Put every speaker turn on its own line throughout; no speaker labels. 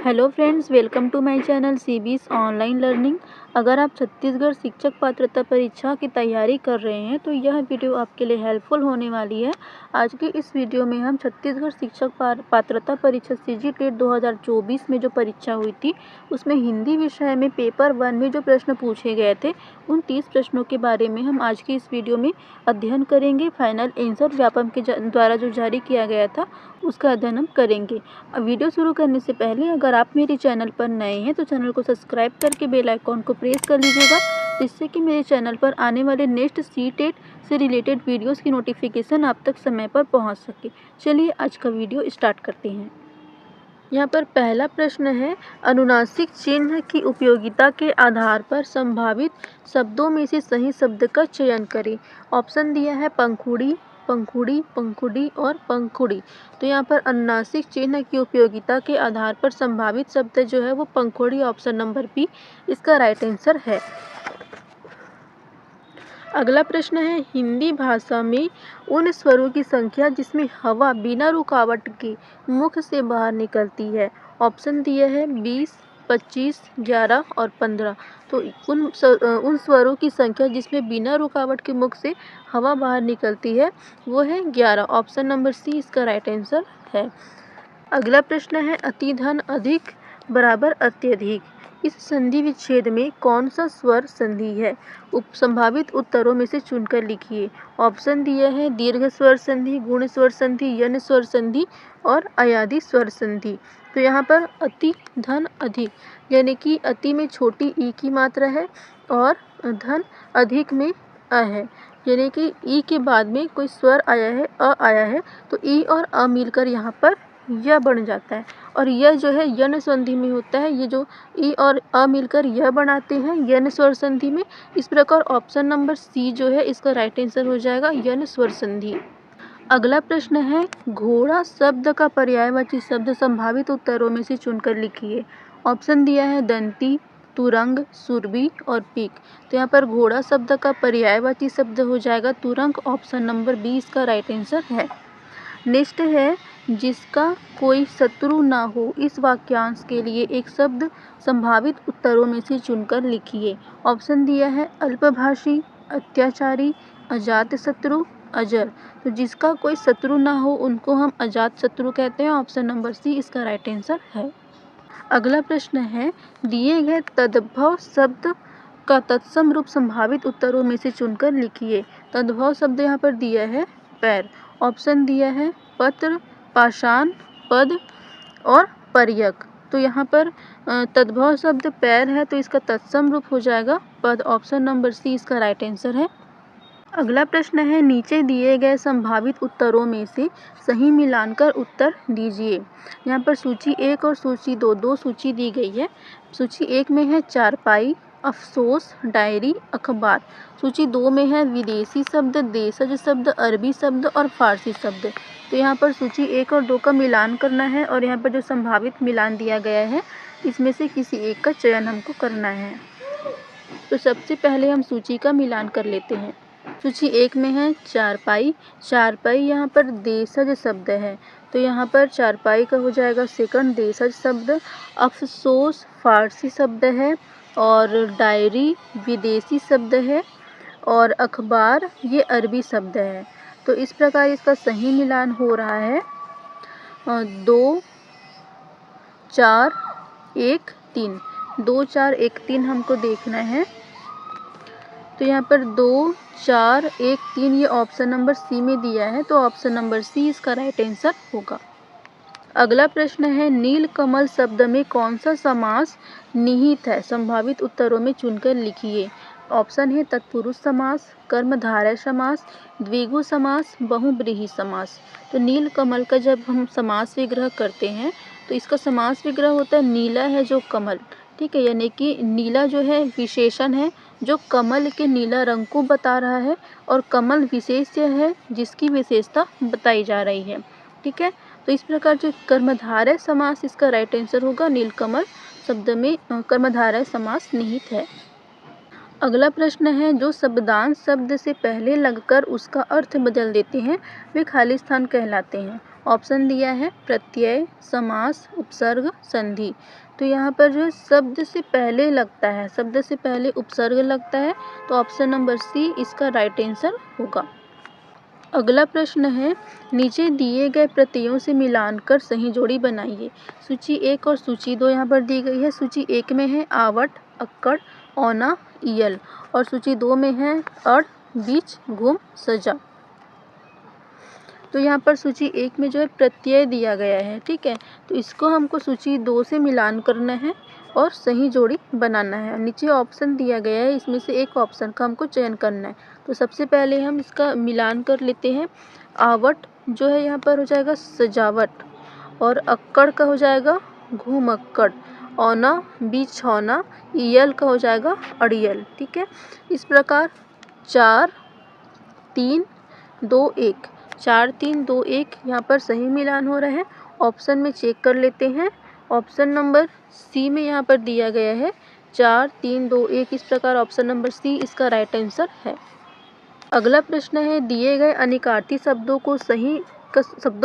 Hello friends, welcome to my channel CBS online learning. अगर आप छत्तीसगढ़ शिक्षक पात्रता परीक्षा की तैयारी कर रहे हैं तो यह वीडियो आपके लिए हेल्पफुल होने वाली है। आज की इस वीडियो में हम छत्तीसगढ़ शिक्षक पात्रता परीक्षा सीजी टेट 2024 में जो परीक्षा हुई थी उसमें हिंदी विषय में पेपर 1 में जो प्रश्न पूछे गए थे उन 30 प्रश्नों के बारे में हम आज की इस वीडियो में अध्ययन करेंगे। फाइनल आंसर व्यापम के द्वारा जो जारी किया गया था उसका अध्ययन हम करेंगे। वीडियो शुरू करने से पहले अगर आप मेरे चैनल पर नए हैं तो चैनल को सब्सक्राइब करके बेल आइकॉन को प्रेस कर लीजिएगा, जिससे कि मेरे चैनल पर आने वाले नेक्स्ट सीटेट से रिलेटेड वीडियोस की नोटिफिकेशन आप तक समय पर पहुंच सके। चलिए आज का वीडियो स्टार्ट करते हैं। यहाँ पर पहला प्रश्न है, अनुनासिक चिन्ह की उपयोगिता के आधार पर संभावित शब्दों में से सही शब्द का चयन करें। ऑप्शन दिया है पंखुड़ी, पंखुड़ी, पंखुड़ी और पंखुड़ी। तो यहाँ पर अनुनासिक चिन्ह की उपयोगिता के आधार पर संभावित शब्द जो है वो पंखुड़ी, ऑप्शन नंबर बी इसका राइट आंसर है। अगला प्रश्न है, हिंदी भाषा में उन स्वरों की संख्या जिसमें हवा बिना रुकावट के मुख से बाहर निकलती है। ऑप्शन दिए हैं 20, 25, 11 और 15। तो उन स्वरों की संख्या जिसमें बिना रुकावट के मुख से हवा बाहर निकलती है वो है 11। ऑप्शन नंबर सी इसका राइट आंसर है। अगला प्रश्न है, अतिधन अधिक बराबर अत्यधिक, इस संधि विच्छेद में कौन सा स्वर संधि है? संभावित उत्तरों में से चुनकर लिखिए। ऑप्शन दिए हैं दीर्घ स्वर संधि, गुण स्वर संधि, यन स्वर संधि और अयादि स्वर संधि। तो यहाँ पर अति धन अधिक यानी कि अति में छोटी ई की मात्रा है और धन अधिक में अ है, यानी कि ई के बाद में कोई स्वर आया है, अ आया है, तो ई और अ मिलकर यहाँ पर यह बन जाता है। और यह जो है यन संधि में होता है, ये जो ई और अ मिलकर यह बनाते हैं यन स्वर संधि में। इस प्रकार ऑप्शन नंबर सी जो है इसका राइट आंसर हो जाएगा यन स्वर संधि। अगला प्रश्न है, घोड़ा शब्द का पर्यायवाची शब्द संभावित उत्तरों में से चुनकर लिखिए। ऑप्शन दिया है दंती, तुरंग, सुरभि और पीक। तो यहाँ पर घोड़ा शब्द का पर्यायवाची शब्द हो जाएगा तुरंग। ऑप्शन नंबर बी इसका राइट आंसर है। नेक्स्ट है, जिसका कोई शत्रु ना हो, इस वाक्यांश के लिए एक शब्द संभावित उत्तरों में से चुनकर लिखिए। ऑप्शन दिया है अल्पभाषी, अत्याचारी, अजात शत्रु, अजर। तो जिसका कोई शत्रु ना हो उनको हम अजात शत्रु कहते हैं। ऑप्शन नंबर सी इसका राइट आंसर है। अगला प्रश्न है, दिए गए तद्भव शब्द का तत्सम रूप संभावित उत्तरों में से चुनकर लिखिए। तद्भव शब्द यहाँ पर दिया है पैर। ऑप्शन दिया है पत्र, पाषाण, पद और पर्यक। तो यहाँ पर तद्भव शब्द पैर है तो इसका तत्सम रूप हो जाएगा पद। ऑप्शन नंबर सी इसका राइट आंसर है। अगला प्रश्न है, नीचे दिए गए संभावित उत्तरों में से सही मिलानकर उत्तर दीजिए। यहाँ पर सूची 1 और सूची 2 दो सूची दी गई है। सूची 1 में है चारपाई, अफसोस, डायरी, अखबार। सूची 2 में है विदेशी शब्द, देशज शब्द, अरबी शब्द और फारसी शब्द। तो यहाँ पर सूची 1 और 2 का मिलान करना है और यहाँ पर जो संभावित मिलान दिया गया है इसमें से किसी एक का चयन हमको करना है। तो सबसे पहले हम सूची का मिलान कर लेते हैं। सूची 1 में है चारपाई। चारपाई यहाँ पर देशज शब्द है तो यहाँ पर चारपाई का हो जाएगा सेकंड देशज शब्द। अफसोस फारसी शब्द है और डायरी विदेशी शब्द है और अखबार ये अरबी शब्द है। तो इस प्रकार इसका सही मिलान हो रहा है 2, 4, 1, 3। 2, 4, 1, 3 हमको देखना है। तो यहाँ पर 2, 4, 1, 3 ये ऑप्शन नंबर सी में दिया है तो ऑप्शन नंबर सी इसका राइट आंसर होगा। अगला प्रश्न है, नीलकमल शब्द में कौन सा समास निहित है? संभावित उत्तरों में चुनकर लिखिए। ऑप्शन है तत्पुरुष समास, कर्मधारय समास, द्विगु समास, बहुब्रीहि समास। तो नीलकमल का जब हम समास विग्रह करते हैं तो इसका समास विग्रह होता है नीला है जो कमल, ठीक है, यानी कि नीला जो है विशेषण है जो कमल के नीला रंग को बता रहा है और कमल विशेष्य है जिसकी विशेषता बताई जा रही है, ठीक है। तो इस प्रकार जो कर्मधारय समास इसका राइट आंसर होगा। नीलकमल शब्द में कर्मधारय समास निहित है। अगला प्रश्न है, जो शब्दांश शब्द से पहले लगकर उसका अर्थ बदल देते हैं वे खाली स्थान कहलाते हैं। ऑप्शन दिया है प्रत्यय, समास, उपसर्ग, संधि। तो यहाँ पर जो शब्द से पहले लगता है, शब्द से पहले उपसर्ग लगता है, तो ऑप्शन नंबर सी इसका राइट आंसर होगा। अगला प्रश्न है, नीचे दिए गए प्रत्ययों से मिलान कर सही जोड़ी बनाइए। सूची 1 और सूची 2 यहाँ पर दी गई है। सूची 1 में है आवट, अक्कड़, औना, ईयल, और सूची 2 में है अड़, बीच, गुम, सजा। तो यहाँ पर सूची 1 में जो है प्रत्यय दिया गया है, ठीक है, तो इसको हमको सूची 2 से मिलान करना है और सही जोड़ी बनाना है। नीचे ऑप्शन दिया गया है, इसमें से एक ऑप्शन का हमको चयन करना है। तो सबसे पहले हम इसका मिलान कर लेते हैं। आवट जो है यहाँ पर हो जाएगा सजावट, और अक्कड़ का हो जाएगा घुमक्कड़, औना बिछौना, ईयल का हो जाएगा अड़ियल। ठीक है, इस प्रकार 4 3 2 1 4 3 2 1 यहाँ पर सही मिलान हो रहा है। ऑप्शन में चेक कर लेते हैं। ऑप्शन नंबर सी में यहाँ पर दिया गया है 4 3 2 1, इस प्रकार ऑप्शन नंबर सी इसका राइट आंसर है। अगला प्रश्न है, दिए गए अनिकार्ती शब्दों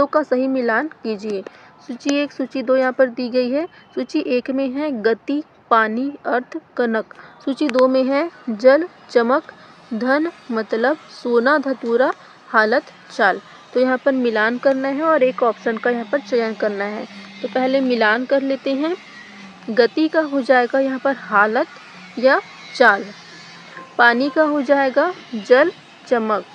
का सही मिलान कीजिए। सूची 1 सूची 2 यहाँ पर दी गई है। सूची 1 में है गति, पानी, अर्थ, कनक। सूची 2 में है जल, चमक, धन, मतलब, सोना, धतूरा, हालत, चाल। तो यहाँ पर मिलान करना है और एक ऑप्शन का यहाँ पर चयन करना है। तो पहले मिलान कर लेते हैं। गति का हो जाएगा यहाँ पर हालत या चाल, पानी का हो जाएगा जल, चमक,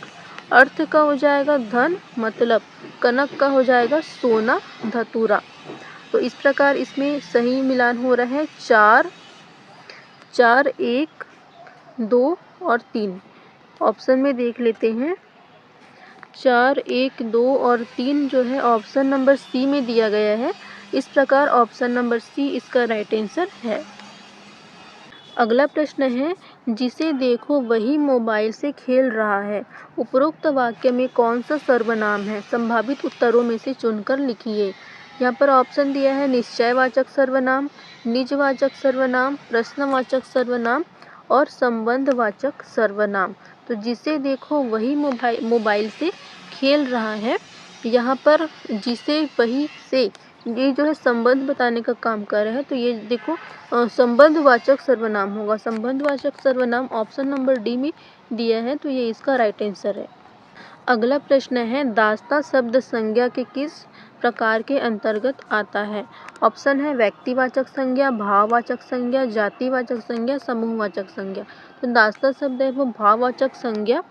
अर्थ का हो जाएगा धन, मतलब, कनक का हो जाएगा सोना, धतूरा। तो इस प्रकार इसमें सही मिलान हो रहा है 4 4 1 2 और 3। ऑप्शन में देख लेते हैं। 4 1 2 और 3 जो है ऑप्शन नंबर सी में दिया गया है। इस प्रकार ऑप्शन नंबर सी इसका राइट आंसर है। अगला प्रश्न है, जिसे देखो वही मोबाइल से खेल रहा है। उपरोक्त वाक्य में कौन सा सर्वनाम है? संभावित उत्तरों में से चुनकर लिखिए। यहाँ पर ऑप्शन दिया है निश्चयवाचक सर्वनाम, निजवाचक सर्वनाम, प्रश्नवाचक सर्वनाम और संबंधवाचक सर्वनाम। तो जिसे देखो वही मोबाइल से खेल रहा है, यहाँ पर जिसे वही से ये जो है संबंध बताने का काम कर रहा है, तो ये देखो संबंधवाचक सर्वनाम होगा। संबंधवाचक सर्वनाम ऑप्शन नंबर डी में दिया है, तो ये इसका राइट आंसर है। अगला प्रश्न है, दास्ता शब्द संज्ञा के किस प्रकार के अंतर्गत आता है? ऑप्शन है व्यक्तिवाचक संज्ञा, भाववाचक संज्ञा, जातिवाचक संज्ञा, समूहवाचक संज्ञा। तो दास्ता शब्द है वो भाववाचक संज्ञा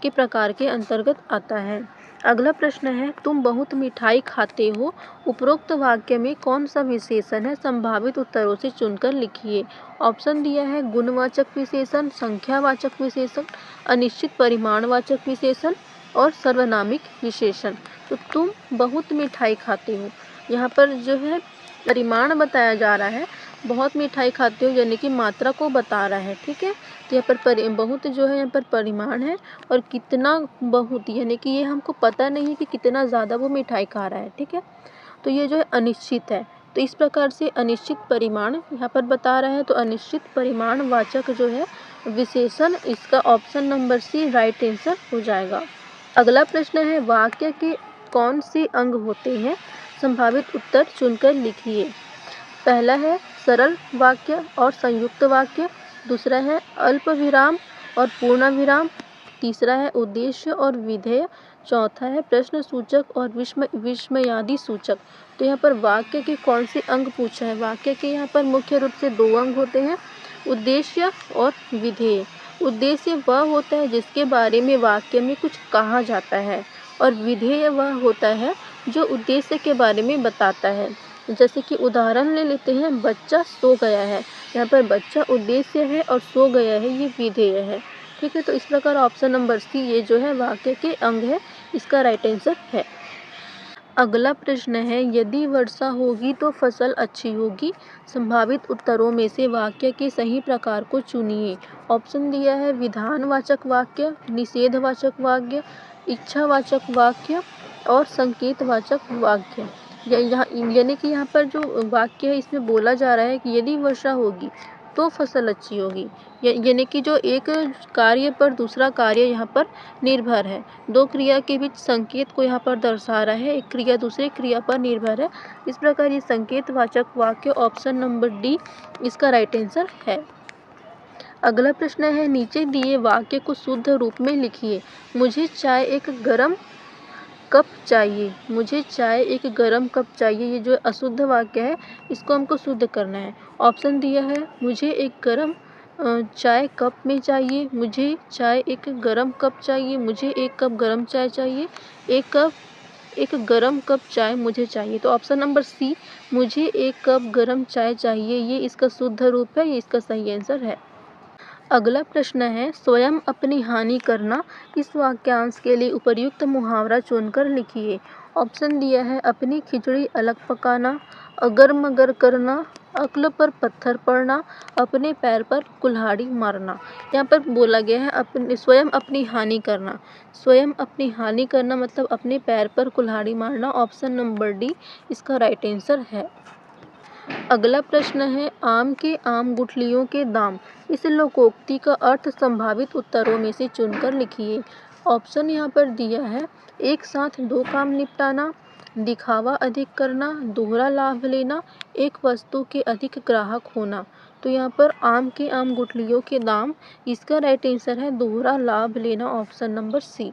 के प्रकार के अंतर्गत आता है। अगला प्रश्न है, तुम बहुत मिठाई खाते हो। उपरोक्त वाक्य में कौन सा विशेषण है? संभावित उत्तरों से चुनकर लिखिए। ऑप्शन दिया है गुणवाचक विशेषण, संख्यावाचक विशेषण, अनिश्चित परिमाणवाचक विशेषण और सर्वनामिक विशेषण। तो तुम बहुत मिठाई खाते हो, यहाँ पर जो है परिमाण बताया जा रहा है। बहुत मिठाई खाते हो यानी कि मात्रा को बता रहा है, ठीक है। तो यहाँ पर बहुत जो है यहाँ पर परिमाण है, और कितना बहुत यानी कि ये हमको पता नहीं है कि कितना ज़्यादा वो मिठाई खा रहा है, ठीक है। तो ये जो है अनिश्चित है, तो इस प्रकार से अनिश्चित परिमाण यहाँ पर बता रहा है। तो अनिश्चित परिमाण वाचक जो है विशेषण, इसका option number C right answer हो जाएगा। अगला प्रश्न है, वाक्य के कौन से अंग होते हैं? संभावित उत्तर चुनकर लिखिए। पहला है सरल वाक्य और संयुक्त वाक्य, दूसरा है अल्प विराम और पूर्ण विराम, तीसरा है उद्देश्य और विधेय, चौथा है प्रश्न सूचक और विस्मयादि सूचक। तो यहाँ पर वाक्य के कौन से अंग पूछा है? वाक्य के यहाँ पर मुख्य रूप से 2 अंग होते हैं, उद्देश्य और विधेय। उद्देश्य वह होता है जिसके बारे में वाक्य में कुछ कहा जाता है, और विधेय वह होता है जो उद्देश्य के बारे में बताता है। जैसे कि उदाहरण ले लेते हैं, बच्चा सो गया है। यहाँ पर बच्चा उद्देश्य है और सो गया है ये विधेय है, ठीक है। तो इस प्रकार ऑप्शन नंबर सी ये जो है वाक्य के अंग है, इसका राइट आंसर है। अगला प्रश्न है, यदि वर्षा होगी तो फसल अच्छी होगी। संभावित उत्तरों में से वाक्य के सही प्रकार को चुनिए। ऑप्शन दिया है विधानवाचक वाक्य, निषेधवाचक वाक्य, इच्छावाचक वाक्य और संकेतवाचक वाक्य। यानी कि यहाँ पर जो वाक्य है इसमें बोला जा रहा है कि यदि वर्षा होगी तो फसल अच्छी होगी। यानी कि जो एक कार्य पर दूसरा कार्य यहाँ पर निर्भर है, दो क्रिया के बीच संकेत को यहाँ पर दर्शा रहा है, एक क्रिया दूसरे क्रिया पर निर्भर है। इस प्रकार ये संकेतवाचक वाक्य ऑप्शन नंबर डी इसका राइट आंसर है। अगला प्रश्न है, नीचे दिए वाक्य को शुद्ध रूप में लिखिए। मुझे चाय एक गरम कप चाहिए। मुझे चाय एक गरम कप चाहिए, ये जो अशुद्ध वाक्य है इसको हमको शुद्ध करना है। ऑप्शन दिया है, मुझे एक गरम चाय कप में चाहिए, मुझे चाय एक गरम कप चाहिए, मुझे एक कप गरम चाय चाहिए, एक गरम कप चाय मुझे चाहिए। तो ऑप्शन नंबर सी, मुझे एक कप गरम चाय चाहिए, ये इसका शुद्ध रूप है, ये इसका सही आंसर है। अगला प्रश्न है, स्वयं अपनी हानि करना। इस वाक्यांश के लिए उपर्युक्त मुहावरा चुनकर लिखिए। ऑप्शन दिया है, अपनी खिचड़ी अलग पकाना, अगर मगर करना, अक्ल पर पत्थर पड़ना, अपने पैर पर कुल्हाड़ी मारना। यहाँ पर बोला गया है स्वयं अपनी हानि करना। स्वयं अपनी हानि करना मतलब अपने पैर पर कुल्हाड़ी मारना। ऑप्शन नंबर डी इसका राइट आंसर है। अगला प्रश्न है, आम के आम गुठलियों के दाम। इस लोकोक्ति का अर्थ संभावित उत्तरों में से चुनकर लिखिए। ऑप्शन यहाँ पर दिया है, एक साथ दो काम निपटाना, दिखावा अधिक करना, दोहरा लाभ लेना, एक वस्तु के अधिक ग्राहक होना। तो यहाँ पर आम के आम गुठलियों के दाम, इसका राइट आंसर है दोहरा लाभ लेना। Option number C.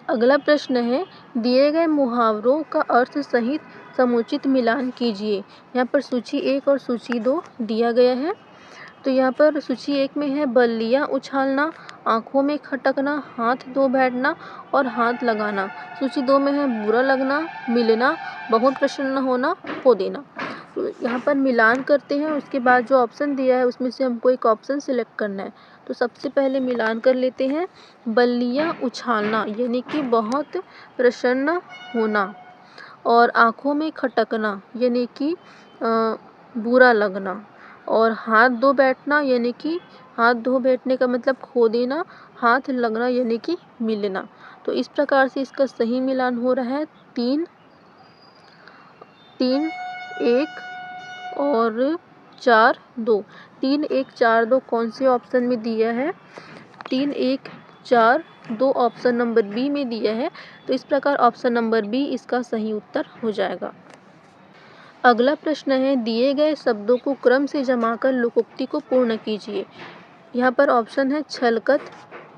अगला प्रश्न है, दिए गए मुहावरों का अर्थ सहित समुचित मिलान कीजिए। यहाँ पर सूची 1 और सूची 2 दिया गया है। तो यहाँ पर सूची 1 में है बल्लियाँ उछालना, आँखों में खटकना, हाथ धो बैठना और हाथ लगाना। सूची 2 में है बुरा लगना, मिलना, बहुत प्रसन्न होना, खो देना। तो यहाँ पर मिलान करते हैं, उसके बाद जो ऑप्शन दिया है उसमें से हमको एक ऑप्शन सिलेक्ट करना है। तो सबसे पहले मिलान कर लेते हैं। बल्लियाँ उछालना यानी कि बहुत प्रसन्न होना, और आँखों में खटकना यानी कि बुरा लगना, और हाथ धो बैठना यानी कि हाथ धो बैठने का मतलब खो देना, हाथ लगना यानी कि मिलना। तो इस प्रकार से इसका सही मिलान हो रहा है 3, 3, 1 और 4, 2। 3, 1, 4, 2 कौन से ऑप्शन में दिया है? 3, 1, 4, 2 ऑप्शन नंबर बी में दिया है। तो इस प्रकार ऑप्शन नंबर बी इसका सही उत्तर हो जाएगा। अगला प्रश्न है, दिए गए शब्दों को क्रम से जमा कर लोकोक्ति को पूर्ण कीजिए। यहाँ पर ऑप्शन है छलकत,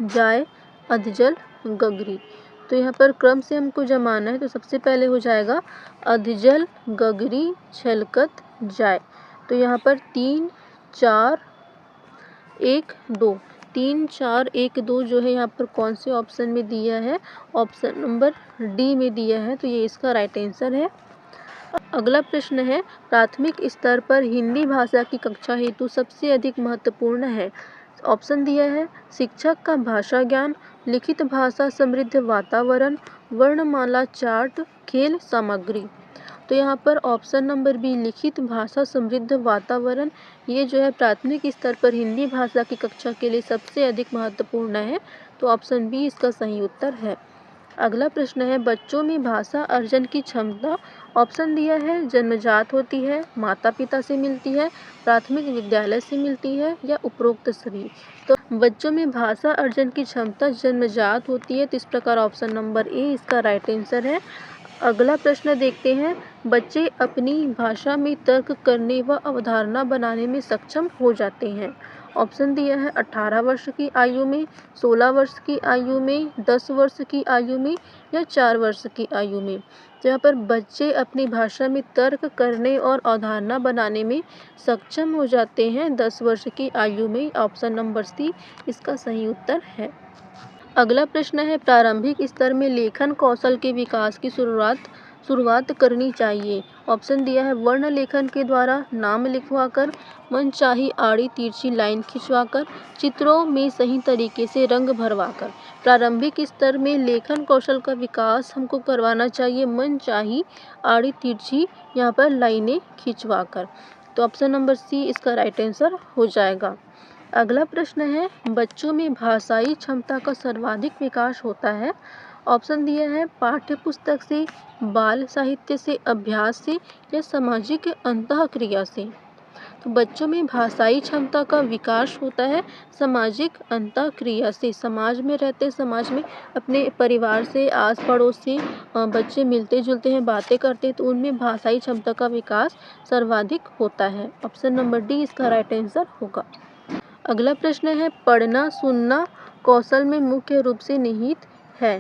जाय, अधजल, गगरी। तो यहाँ पर क्रम से हमको जमाना है। तो सबसे पहले हो जाएगा अधजल, गगरी, छलकत, जाय। तो यहाँ पर 3, 4, 1, 2, 3, 4, 1, 2 जो है यहाँ पर कौन से ऑप्शन में दिया है? ऑप्शन नंबर डी में दिया है। तो ये इसका राइट आंसर है। अगला प्रश्न है, प्राथमिक स्तर पर हिंदी भाषा की कक्षा हेतु सबसे अधिक महत्वपूर्ण है। ऑप्शन दिया है, शिक्षक का भाषा ज्ञान, लिखित भाषा समृद्ध वातावरण, वर्णमाला चार्ट, खेल सामग्री। तो यहाँ पर ऑप्शन नंबर बी लिखित भाषा समृद्ध वातावरण, ये जो है प्राथमिक स्तर पर हिंदी भाषा की कक्षा के लिए सबसे अधिक महत्वपूर्ण है। तो ऑप्शन बी इसका सही उत्तर है। अगला प्रश्न है, बच्चों में भाषा अर्जन की क्षमता। ऑप्शन दिया है, जन्मजात होती है, माता पिता से मिलती है, प्राथमिक विद्यालय से मिलती है, या उपरोक्त सभी। तो बच्चों में भाषा अर्जन की क्षमता जन्मजात होती है। तो इस प्रकार ऑप्शन नंबर ए इसका राइट आंसर है। अगला प्रश्न देखते हैं, बच्चे अपनी भाषा में तर्क करने व अवधारणा बनाने में सक्षम हो जाते हैं। ऑप्शन दिया है 18 वर्ष की आयु में, 16 वर्ष की आयु में, 10 वर्ष की आयु में, या 4 वर्ष की आयु में। जहाँ पर बच्चे अपनी भाषा में तर्क करने और अवधारणा बनाने में सक्षम हो जाते हैं 10 वर्ष की आयु में। ऑप्शन नंबर सी इसका सही उत्तर है। अगला प्रश्न है, प्रारंभिक स्तर में लेखन कौशल के विकास की शुरुआत करनी चाहिए। ऑप्शन दिया है, वर्ण लेखन के द्वारा, नाम लिखवाकर, मनचाही आड़ी तिरछी लाइन खिंचवाकर, चित्रों में सही तरीके से रंग भरवाकर। प्रारंभिक स्तर में लेखन कौशल का विकास हमको करवाना चाहिए मनचाही आड़ी तिरछी यहाँ पर लाइनें खिंचवाकर। तो ऑप्शन नंबर सी इसका राइट आंसर हो जाएगा। अगला प्रश्न है, बच्चों में भाषाई क्षमता का सर्वाधिक विकास होता है। ऑप्शन दिया है, पाठ्य पुस्तक से, बाल साहित्य से, अभ्यास से, या सामाजिक अंतःक्रिया से। तो बच्चों में भाषाई क्षमता का विकास होता है सामाजिक अंतःक्रिया से। समाज में रहते, समाज में अपने परिवार से, आस पड़ोस से बच्चे मिलते जुलते हैं, बातें करते हैं, तो उनमें भाषाई क्षमता का विकास सर्वाधिक होता है। ऑप्शन नंबर डी इसका राइट आंसर होगा। अगला प्रश्न है, पढ़ना सुनना कौशल में मुख्य रूप से निहित है।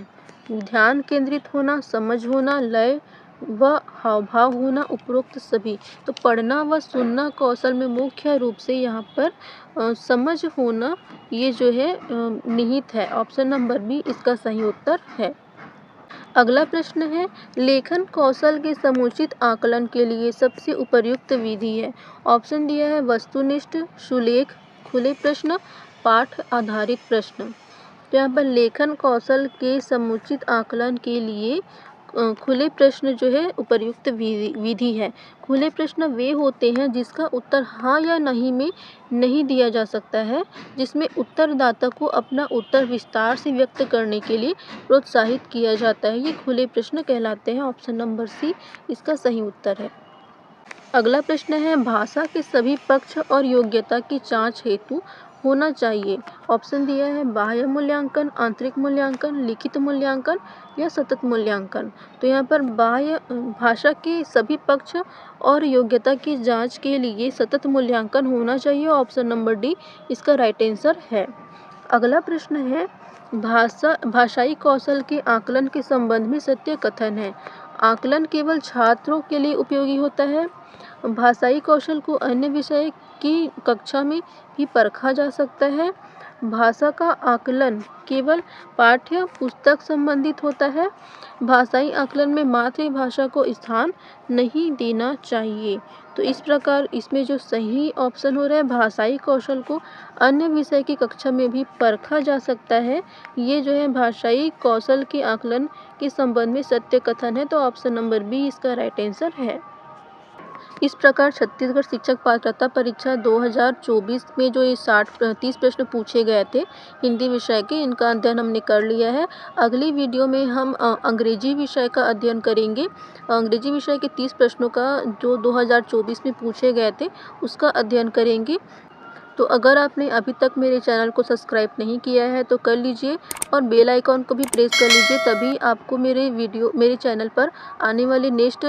ध्यान केंद्रित होना, समझ होना, लय व हाव भाव होना, उपरोक्त सभी। तो पढ़ना व सुनना कौशल में मुख्य रूप से यहाँ पर समझ होना ये जो है निहित है। ऑप्शन नंबर बी इसका सही उत्तर है। अगला प्रश्न है, लेखन कौशल के समुचित आकलन के लिए सबसे उपयुक्त विधि है। ऑप्शन दिया है वस्तुनिष्ठ, सुलेख, खुले प्रश्न, पाठ आधारित प्रश्न। तो यहाँ पर लेखन कौशल के समुचित आकलन के लिए खुले प्रश्न जो है उपयुक्त विधि है। खुले प्रश्न वे होते हैं जिसका उत्तर हाँ या नहीं में नहीं दिया जा सकता है, जिसमें उत्तरदाता को अपना उत्तर विस्तार से व्यक्त करने के लिए प्रोत्साहित किया जाता है। ये खुले प्रश्न कहलाते हैं। ऑप्शन नंबर सी इसका सही उत्तर है। अगला प्रश्न है, भाषा के सभी पक्ष और योग्यता की जांच हेतु होना चाहिए। ऑप्शन दिया है बाह्य मूल्यांकन, आंतरिक मूल्यांकन, लिखित मूल्यांकन या सतत मूल्यांकन। तो यहाँ पर बाह्य भाषा के सभी पक्ष और योग्यता की जांच के लिए सतत मूल्यांकन होना चाहिए। ऑप्शन नंबर डी इसका राइट आंसर है। अगला प्रश्न है, भाषाई कौशल के आकलन के संबंध में सत्य कथन है। आकलन केवल छात्रों के लिए उपयोगी होता है। भाषाई कौशल को अन्य विषय की कक्षा में भी परखा जा सकता है। भाषा का आकलन केवल पाठ्य पुस्तक संबंधित होता है। भाषाई आकलन में मातृभाषा को स्थान नहीं देना चाहिए। तो इस प्रकार इसमें जो सही ऑप्शन हो रहा है, भाषाई कौशल को अन्य विषय की कक्षा में भी परखा जा सकता है, ये जो है भाषाई कौशल के आकलन के संबंध में सत्य कथन है। तो ऑप्शन नंबर बी इसका राइट आंसर है। इस प्रकार छत्तीसगढ़ शिक्षक पात्रता परीक्षा 2024 में जो ये 30 प्रश्न पूछे गए थे हिंदी विषय के, इनका अध्ययन हमने कर लिया है। अगली वीडियो में हम अंग्रेजी विषय का अध्ययन करेंगे। अंग्रेजी विषय के 30 प्रश्नों का जो 2024 में पूछे गए थे उसका अध्ययन करेंगे। तो अगर आपने अभी तक मेरे चैनल को सब्सक्राइब नहीं किया है तो कर लीजिए और बेल आइकॉन को भी प्रेस कर लीजिए, तभी आपको मेरे चैनल पर आने वाले नेक्स्ट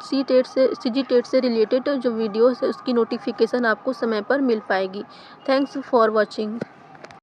CGTET से रिलेटेड जो वीडियोस है उसकी नोटिफिकेशन आपको समय पर मिल पाएगी। Thanks for watching.